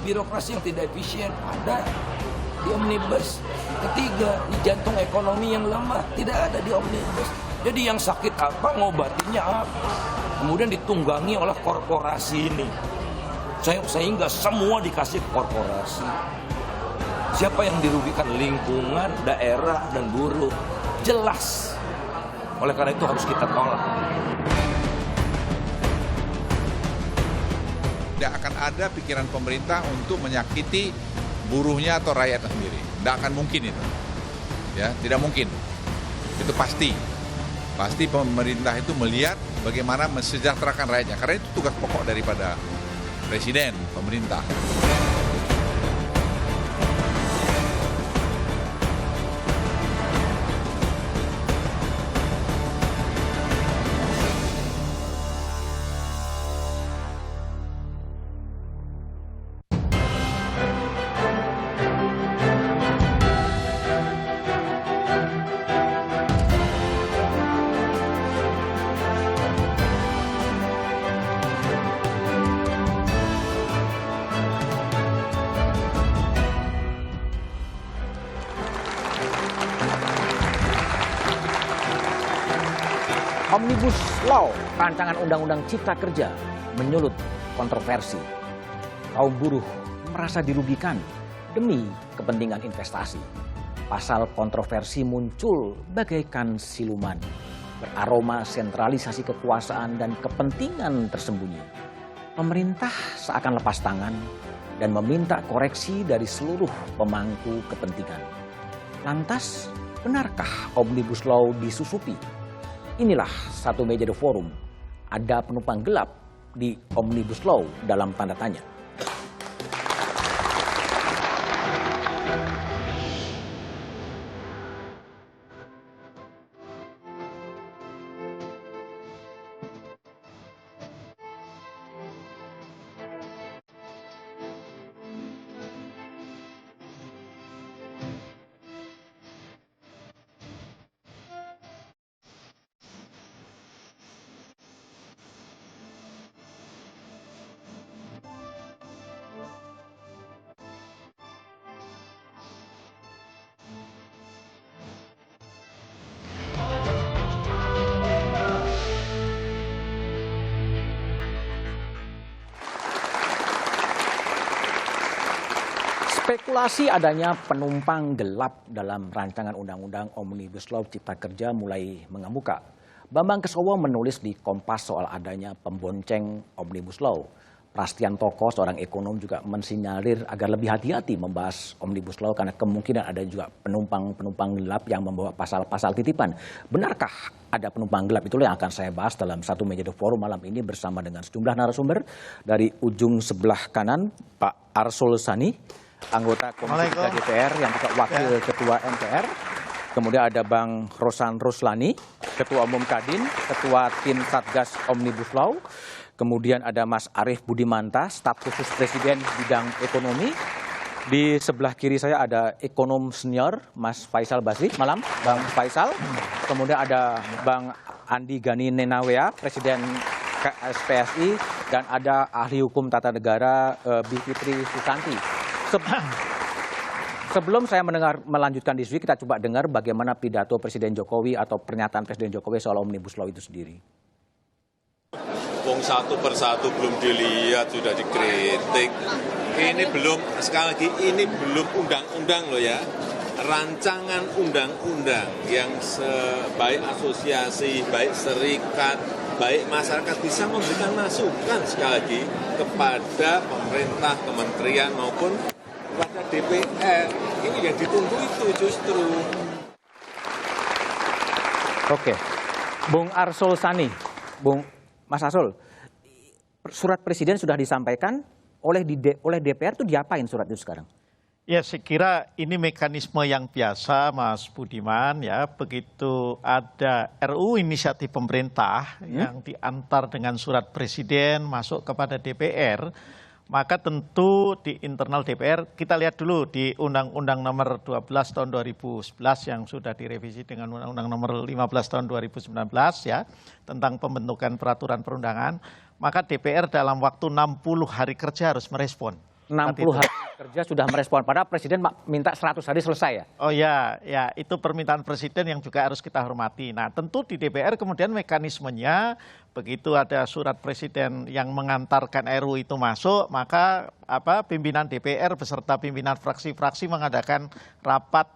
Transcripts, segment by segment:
birokrasi yang tidak efisien? Ada di Omnibus. Ketiga, di jantung ekonomi yang lemah, tidak ada di Omnibus. Jadi yang sakit apa, ngobatinya apa? Kemudian ditunggangi oleh korporasi ini. Sehingga semua dikasih ke korporasi. Siapa yang dirugikan? Lingkungan, daerah, dan buruh. Jelas. Oleh karena itu harus kita tolak. Tidak akan ada pikiran pemerintah untuk menyakiti buruhnya atau rakyatnya sendiri. Tidak akan mungkin itu. Ya, tidak mungkin. Itu pasti. Pasti pemerintah itu melihat bagaimana mensejahterakan rakyatnya. Karena itu tugas pokok daripada presiden, pemerintah. Omnibus Law, rancangan undang-undang cipta kerja, menyulut kontroversi. Kaum buruh merasa dirugikan demi kepentingan investasi. Pasal kontroversi muncul bagaikan siluman, beraroma sentralisasi kekuasaan dan kepentingan tersembunyi. Pemerintah seakan lepas tangan dan meminta koreksi dari seluruh pemangku kepentingan. Lantas, benarkah Omnibus Law disusupi? Inilah satu meja The Forum. Ada penumpang gelap di Omnibus Law dalam tanda tanya. Spekulasi adanya penumpang gelap dalam rancangan undang-undang Omnibus Law Cipta Kerja mulai mengemuka. Bambang Kesowo menulis di Kompas soal adanya pembonceng Omnibus Law. Prastian Toko, seorang ekonom, juga mensinyalir agar lebih hati-hati membahas Omnibus Law karena kemungkinan ada juga penumpang gelap yang membawa pasal-pasal titipan. Benarkah ada penumpang gelap? Itulah yang akan saya bahas dalam satu meja The Forum malam ini bersama dengan sejumlah narasumber. Dari ujung sebelah kanan, Pak Arsul Sani, anggota Komisi 3 DPR yang juga Wakil Ketua MPR. Kemudian ada Bang Rosan Ruslani, Ketua Umum Kadin, Ketua Tim Satgas Omnibus Law. Kemudian ada Mas Arief Budimanta, staf khusus Presiden bidang ekonomi. Di sebelah kiri saya ada ekonom senior Mas Faisal Basri. Malam, Bang Faisal. Kemudian ada Bang Andi Gani Nenawea, Presiden KSPSI. Dan ada ahli hukum tata negara Bivitri Susanti. Sebelum saya melanjutkan diskusi, kita coba dengar bagaimana pidato Presiden Jokowi atau pernyataan Presiden Jokowi soal Omnibus Law itu sendiri. Wong satu persatu belum dilihat sudah dikritik. Ini belum, sekali lagi ini belum undang-undang loh ya. Rancangan undang-undang yang baik asosiasi, baik serikat, baik masyarakat bisa memberikan masukan sekali lagi kepada pemerintah, kementerian maupun kepada DPR. Ini yang ditunggu itu justru. Oke, Bung Arsul Sani, Mas Arsul, surat Presiden sudah disampaikan oleh DPR, itu diapain surat itu sekarang? Ya, saya kira ini mekanisme yang biasa, Mas Budiman, ya. Begitu ada RUU inisiatif pemerintah yang diantar dengan surat Presiden masuk kepada DPR, maka tentu di internal DPR, kita lihat dulu di Undang-Undang nomor 12 tahun 2011 yang sudah direvisi dengan Undang-Undang nomor 15 tahun 2019 ya, tentang pembentukan peraturan perundangan, maka DPR dalam waktu 60 hari kerja harus merespon. 60 hari kerja sudah merespon. Padahal Presiden minta 100 hari selesai ya? Oh ya, ya itu permintaan Presiden yang juga harus kita hormati. Nah tentu di DPR kemudian mekanismenya begitu ada surat Presiden yang mengantarkan RUU itu masuk, maka pimpinan DPR beserta pimpinan fraksi-fraksi mengadakan rapat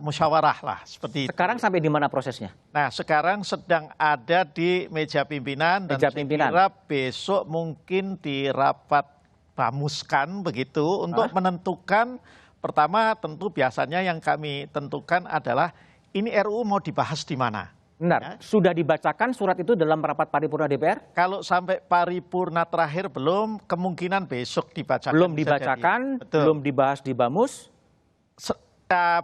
musyawarah lah seperti itu. Sekarang sampai di mana prosesnya? Nah sekarang sedang ada di meja pimpinan dan saya kira besok mungkin di rapat bamuskan begitu untuk menentukan. Pertama tentu biasanya yang kami tentukan adalah ini RUU mau dibahas di mana. Benar, ya? Sudah dibacakan surat itu dalam rapat paripurna DPR? Kalau sampai paripurna terakhir belum, kemungkinan besok dibacakan. Belum dibacakan, belum dibahas di Bamus?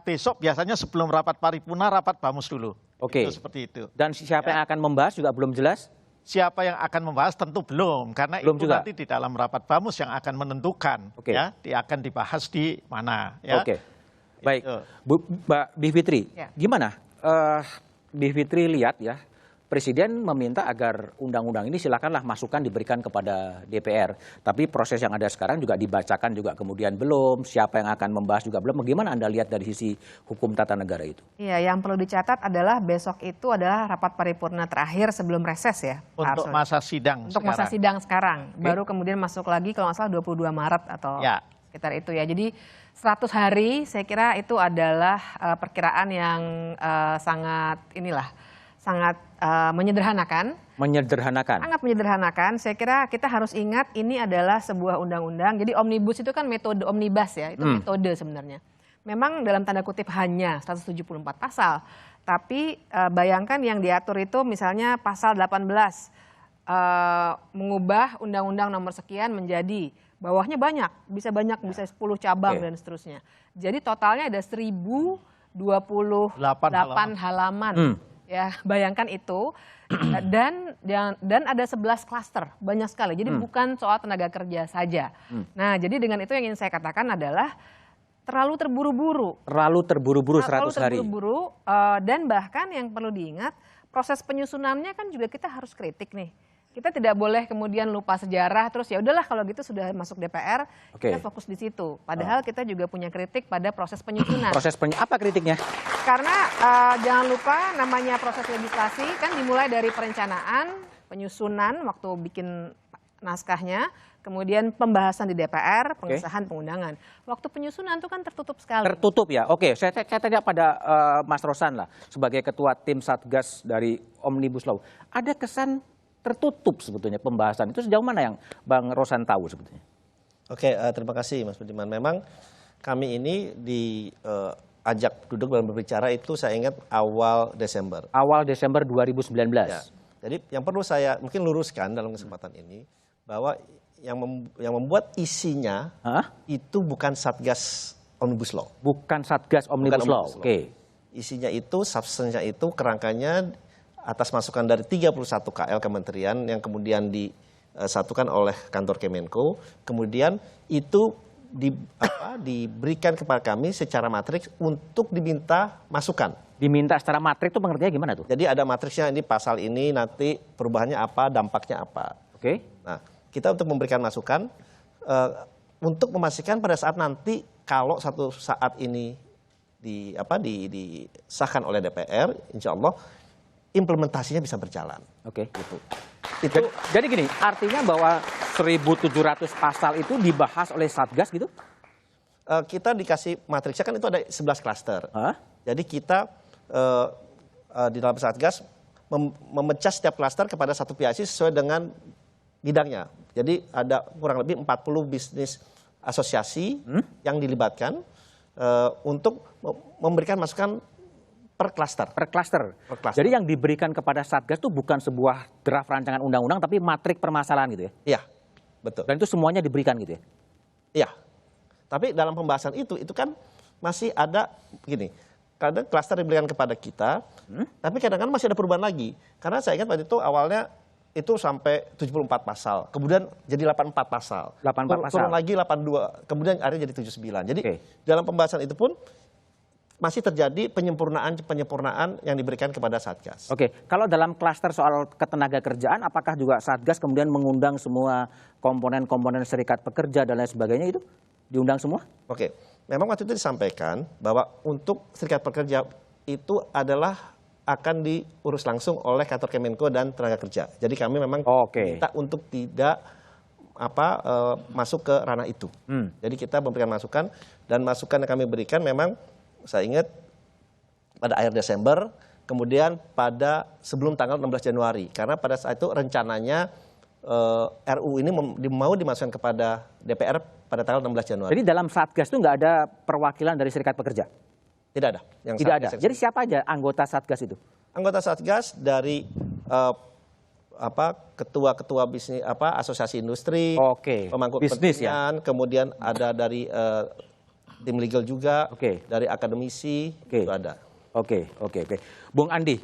Besok biasanya sebelum rapat paripurna, rapat Bamus dulu. Oke. Itu seperti itu. Dan siapa yang akan membahas juga belum jelas? Siapa yang akan membahas tentu belum, karena belum itu juga. Nanti di dalam rapat Bamus yang akan menentukan, ya, dia akan dibahas di mana. Ya. Oke, baik, Mbak Bivitri, gimana? Bivitri lihat ya, Presiden meminta agar undang-undang ini silakanlah masukan diberikan kepada DPR. Tapi proses yang ada sekarang juga dibacakan juga kemudian belum. Siapa yang akan membahas juga belum. Bagaimana Anda lihat dari sisi hukum tata negara itu? Iya, yang perlu dicatat adalah besok itu adalah rapat paripurna terakhir sebelum reses ya. Untuk masa sidang. Untuk masa sidang sekarang. Baru kemudian masuk lagi kalau nggak salah 22 Maret atau sekitar itu ya. Jadi 100 hari saya kira itu adalah perkiraan yang sangat menyederhanakan. Sangat menyederhanakan. Saya kira kita harus ingat ini adalah sebuah undang-undang. Jadi omnibus itu kan metode omnibus ya, itu metode sebenarnya. Memang dalam tanda kutip hanya 174 pasal. Tapi bayangkan yang diatur itu misalnya pasal 18 mengubah undang-undang nomor sekian menjadi bawahnya bisa 10 cabang dan seterusnya. Jadi totalnya ada 1028 halaman. Ya, bayangkan itu. Dan ada 11 klaster, banyak sekali. Jadi bukan soal tenaga kerja saja. Nah, jadi dengan itu yang ingin saya katakan adalah terlalu terburu-buru. Terlalu terburu-buru 100 hari. Dan bahkan yang perlu diingat, proses penyusunannya kan juga kita harus kritik nih. Kita tidak boleh kemudian lupa sejarah, terus ya udahlah kalau gitu sudah masuk DPR, kita fokus di situ. Padahal kita juga punya kritik pada proses penyusunan. Apa kritiknya? Karena jangan lupa namanya proses legislasi kan dimulai dari perencanaan, penyusunan waktu bikin naskahnya, kemudian pembahasan di DPR, pengesahan pengundangan. Waktu penyusunan itu kan tertutup sekali. Tertutup ya. Oke, saya tanya pada Mas Rosan lah, sebagai ketua tim Satgas dari Omnibus Law. Ada kesan tertutup sebetulnya pembahasan itu, sejauh mana yang Bang Rosan tahu sebetulnya? Oke, terima kasih Mas Budiman. Memang kami ini diajak duduk dan berbicara itu saya ingat awal Desember. Awal Desember 2019. Ya. Jadi yang perlu saya mungkin luruskan dalam kesempatan ini bahwa yang membuat isinya itu bukan Satgas Omnibus Law. Bukan Satgas Omnibus Law. Oke. Isinya itu, substansinya itu, kerangkanya atas masukan dari 31 KL kementerian yang kemudian disatukan oleh kantor Kemenko, kemudian itu diberikan kepada kami secara matriks untuk diminta masukan. Diminta secara matriks itu pengertiannya gimana tuh? Jadi ada matriksnya, ini pasal ini nanti perubahannya apa, dampaknya apa. Oke. Nah, kita untuk memberikan masukan untuk memastikan pada saat nanti kalau satu saat ini disahkan oleh DPR, insya Allah implementasinya bisa berjalan. Oke. Gitu. Jadi gini, artinya bahwa 1.700 pasal itu dibahas oleh Satgas gitu? Kita dikasih matriksnya kan itu ada 11 klaster. Jadi kita di dalam Satgas memecah setiap klaster kepada satu PIC sesuai dengan bidangnya. Jadi ada kurang lebih 40 bisnis asosiasi yang dilibatkan untuk memberikan masukan per klaster. Jadi yang diberikan kepada Satgas itu bukan sebuah draft rancangan undang-undang, tapi matrik permasalahan gitu ya? Iya, betul. Dan itu semuanya diberikan gitu ya? Iya. Tapi dalam pembahasan itu kan masih ada begini. Kadang klaster diberikan kepada kita, tapi kadang-kadang masih ada perubahan lagi. Karena saya ingat waktu itu awalnya itu sampai 74 pasal, kemudian jadi 84 pasal. 84 pasal. Turun lagi 82, kemudian akhirnya jadi 79. Jadi dalam pembahasan itu pun masih terjadi penyempurnaan yang diberikan kepada Satgas. Oke, kalau dalam klaster soal ketenaga kerjaan, apakah juga Satgas kemudian mengundang semua komponen-komponen serikat pekerja dan lain sebagainya itu? Diundang semua? Oke, memang waktu itu disampaikan bahwa untuk serikat pekerja itu adalah akan diurus langsung oleh kantor Kemenko dan tenaga kerja. Jadi kami memang minta untuk tidak masuk ke ranah itu. Jadi kita memberikan masukan, dan masukan yang kami berikan memang saya ingat pada akhir Desember, kemudian pada sebelum tanggal 16 Januari. Karena pada saat itu rencananya RU ini mau dimasukkan kepada DPR pada tanggal 16 Januari. Jadi dalam Satgas itu nggak ada perwakilan dari serikat pekerja? Tidak ada. Tidak ada. Jadi siapa aja anggota Satgas itu? Anggota Satgas dari ketua-ketua bisnis, asosiasi industri, pemangku kepentingan, kemudian ada dari tim legal juga, dari akademisi, itu ada. Oke. Bung Andi,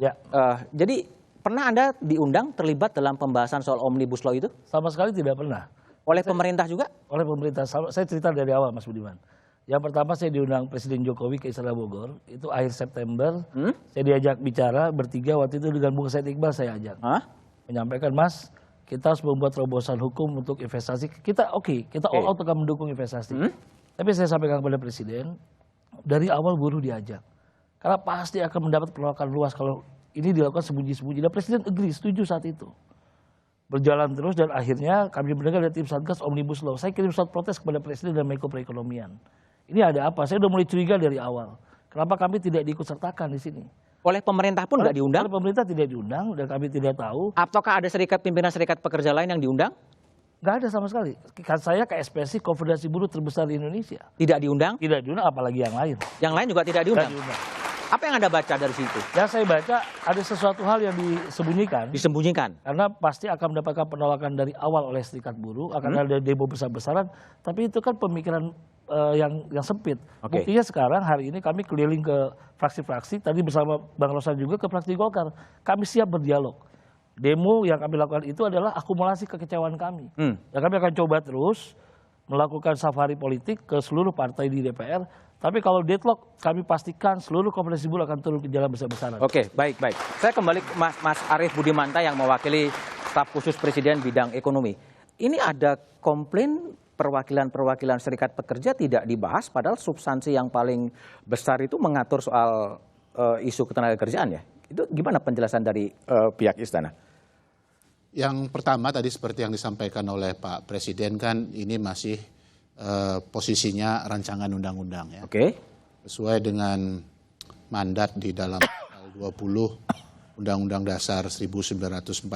jadi pernah Anda diundang terlibat dalam pembahasan soal Omnibus Law itu? Sama sekali tidak pernah. Oleh pemerintah juga? Oleh pemerintah. Saya cerita dari awal, Mas Budiman. Yang pertama saya diundang Presiden Jokowi ke Istana Bogor, itu akhir September. Saya diajak bicara bertiga, waktu itu dengan Bung Said Iqbal saya ajak. Menyampaikan, Mas, kita harus membuat terobosan hukum untuk investasi. Kita all out akan mendukung investasi. Tapi saya sampaikan kepada Presiden, dari awal buruh diajak. Karena pasti akan mendapat penolakan luas kalau ini dilakukan sembunyi-sembunyi. Dan Presiden agree, setuju saat itu. Berjalan terus dan akhirnya kami mendengar dari tim Satgas Omnibus Law. Saya kirim surat protes kepada Presiden dan Menko Perekonomian. Ini ada apa? Saya udah mulai curiga dari awal. Kenapa kami tidak diikut sertakan di sini? Oleh pemerintah pun nggak diundang? Oleh pemerintah tidak diundang dan kami tidak tahu. Ataukah ada pimpinan serikat pekerja lain yang diundang? Nggak ada sama sekali. Saya KSPSI, Konfederasi Buruh terbesar di Indonesia. Tidak diundang? Tidak diundang, apalagi yang lain. Yang lain juga tidak diundang? Tidak diundang. Apa yang Anda baca dari situ? Yang saya baca ada sesuatu hal yang disembunyikan. Disembunyikan? Karena pasti akan mendapatkan penolakan dari awal oleh serikat buruh, akan ada demo besar-besaran. Tapi itu kan pemikiran yang sempit. Buktinya sekarang hari ini kami keliling ke fraksi-fraksi, tadi bersama Bang Rosan juga ke fraksi Golkar. Kami siap berdialog. Demo yang kami lakukan itu adalah akumulasi kekecewaan kami. Dan kami akan coba terus melakukan safari politik ke seluruh partai di DPR. Tapi kalau deadlock, kami pastikan seluruh Konfederasi Buruh akan turun ke jalan besar-besaran. Oke, baik. Saya kembali ke Mas Arief Budimanta yang mewakili staf khusus Presiden bidang ekonomi. Ini ada komplain perwakilan serikat pekerja tidak dibahas, padahal substansi yang paling besar itu mengatur soal isu ketenagakerjaan ya. Itu gimana penjelasan dari pihak istana? Yang pertama tadi seperti yang disampaikan oleh Pak Presiden kan ini masih posisinya rancangan undang-undang ya. Sesuai dengan mandat di dalam pasal 20 Undang-Undang Dasar 1945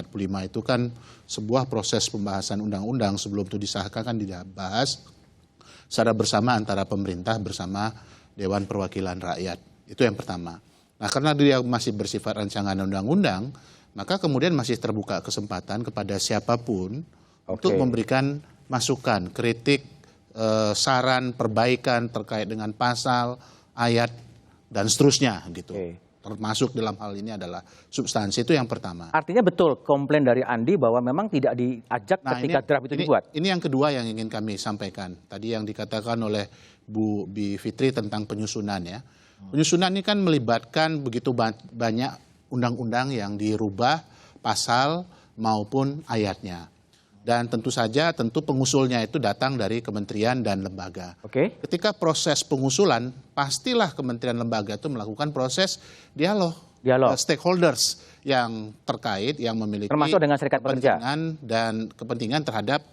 itu kan sebuah proses pembahasan undang-undang sebelum itu disahkan kan dibahas secara bersama antara pemerintah bersama Dewan Perwakilan Rakyat. Itu yang pertama. Nah karena dia masih bersifat rancangan undang-undang, maka kemudian masih terbuka kesempatan kepada siapapun untuk memberikan masukan, kritik, saran, perbaikan terkait dengan pasal, ayat, dan seterusnya gitu. Termasuk dalam hal ini adalah substansi, itu yang pertama. Artinya betul komplain dari Andi bahwa memang tidak diajak ketika draft itu dibuat. Ini yang kedua yang ingin kami sampaikan. Tadi yang dikatakan oleh Bu Bivitri tentang penyusunan ya. Penyusunan ini kan melibatkan begitu banyak undang-undang yang dirubah pasal maupun ayatnya. Dan tentu saja pengusulnya itu datang dari kementerian dan lembaga. Ketika proses pengusulan, pastilah kementerian lembaga itu melakukan proses dialog. Stakeholders yang terkait, yang memiliki termasuk dengan serikat pekerja dan kepentingan terhadap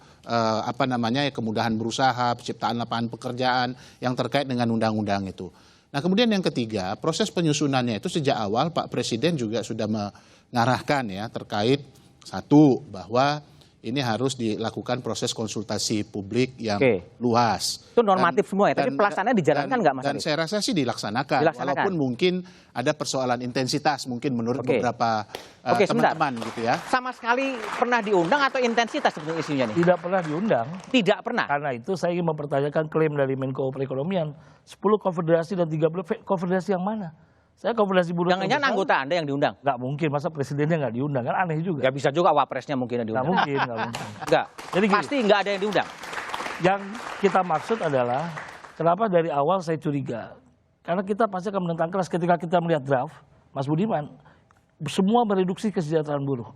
kemudahan berusaha, penciptaan lapangan pekerjaan yang terkait dengan undang-undang itu. Nah kemudian yang ketiga, proses penyusunannya itu sejak awal Pak Presiden juga sudah mengarahkan ya terkait satu bahwa ini harus dilakukan proses konsultasi publik yang luas. Itu normatif semua ya, tapi pelaksanaannya dijalankan nggak Mas Arief? Dan saya rasa sih dilaksanakan. Walaupun mungkin ada persoalan intensitas mungkin menurut beberapa teman-teman gitu ya. Sama sekali pernah diundang atau intensitas sebetulnya isunya nih? Tidak pernah diundang. Tidak pernah? Karena itu saya ingin mempertanyakan klaim dari Menko Perekonomian. 10 konfederasi dan 13 konfederasi yang mana? Saya Konfederasi Buruh. Jangan-jangan anggota Anda yang diundang? Nggak mungkin, masa presidennya nggak diundang, kan aneh juga. Ya bisa juga wapresnya mungkin yang diundang. Nggak mungkin. Nggak, jadi pasti nggak ada yang diundang? Yang kita maksud adalah, kenapa dari awal saya curiga. Karena kita pasti akan menentang keras ketika kita melihat draft, Mas Budiman, semua mereduksi kesejahteraan buruh.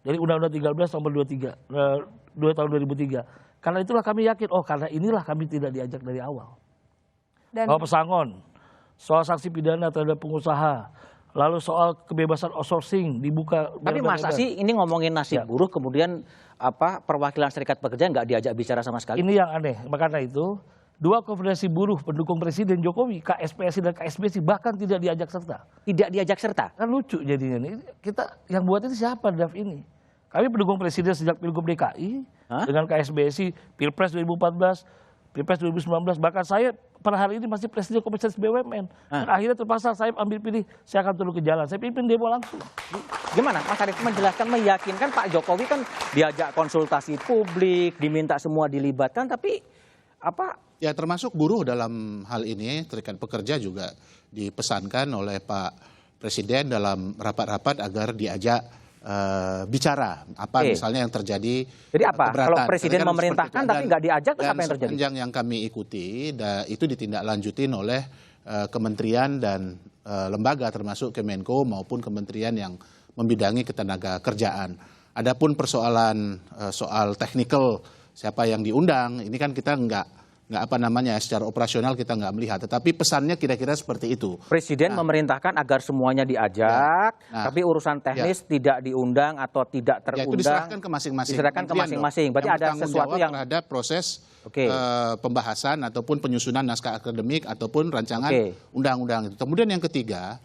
Dari Undang-Undang 13 nomor 23, 2 tahun 2003. Karena itulah kami yakin, karena inilah kami tidak diajak dari awal. Dan Soal pesangon, soal sanksi pidana terhadap pengusaha, lalu soal kebebasan outsourcing dibuka. Tapi masa sih ini ngomongin nasib buruh, kemudian perwakilan serikat pekerja nggak diajak bicara sama sekali? Ini yang aneh, makanya itu dua konfederasi buruh pendukung Presiden Jokowi, KSPSI dan KSBSI bahkan tidak diajak serta. Tidak diajak serta? Kan lucu jadinya nih, kita yang buat itu siapa draft ini? Kami pendukung Presiden sejak Pilgub DKI, dengan KSBSI, Pilpres 2014, Pilpres 2019, bahkan saya pada hari ini masih Presiden Komisaris BUMN. Dan akhirnya terpaksa saya ambil pilih, saya akan turun ke jalan, saya pimpin demo langsung. Gimana Mas Arief menjelaskan, meyakinkan Pak Jokowi kan diajak konsultasi publik, diminta semua dilibatkan, tapi apa? Ya termasuk buruh dalam hal ini, serikat pekerja juga dipesankan oleh Pak Presiden dalam rapat-rapat agar diajak bicara apa misalnya yang terjadi. Jadi apa? Keberatan. Kalau Presiden Kan memerintahkan tapi nggak diajak, terus apa yang terjadi? Sepanjang yang kami ikuti, itu ditindaklanjutin oleh kementerian dan lembaga termasuk Kemenko maupun kementerian yang membidangi ketenaga kerjaan. Adapun persoalan soal teknikal siapa yang diundang, ini kan kita nggak secara operasional kita nggak melihat, tetapi pesannya kira-kira seperti itu. Presiden memerintahkan agar semuanya diajak, tapi urusan teknis tidak diundang atau tidak terundang. Itu diserahkan ke masing-masing. Diserahkan ke masing-masing. Berarti ada sesuatu yang terhadap proses pembahasan ataupun penyusunan naskah akademik ataupun rancangan undang-undang itu. Kemudian yang ketiga,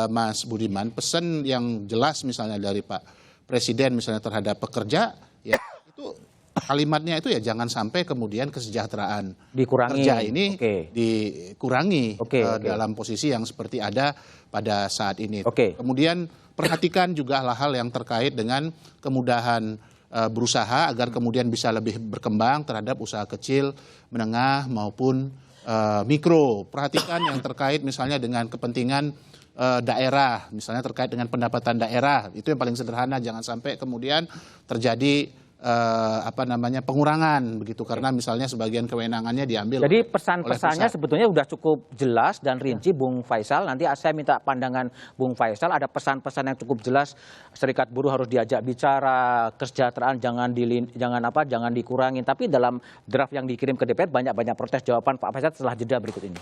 Mas Budiman, pesan yang jelas misalnya dari Pak Presiden misalnya terhadap pekerja, ya itu kalimatnya itu ya jangan sampai kemudian kesejahteraan kerja ini dikurangi dalam posisi yang seperti ada pada saat ini. Kemudian perhatikan juga hal-hal yang terkait dengan kemudahan berusaha agar kemudian bisa lebih berkembang terhadap usaha kecil, menengah maupun mikro. Perhatikan yang terkait misalnya dengan kepentingan daerah, misalnya terkait dengan pendapatan daerah. Itu yang paling sederhana, jangan sampai kemudian terjadi pengurangan begitu karena misalnya sebagian kewenangannya diambil. Jadi pesan-pesannya sebetulnya sudah cukup jelas dan rinci, Bung Faisal. Nanti saya minta pandangan Bung Faisal. Ada pesan-pesan yang cukup jelas. Serikat buruh harus diajak bicara, kesejahteraan jangan dikurangin. Tapi dalam draft yang dikirim ke DPR banyak protes. Jawaban Pak Faisal setelah jeda berikut ini.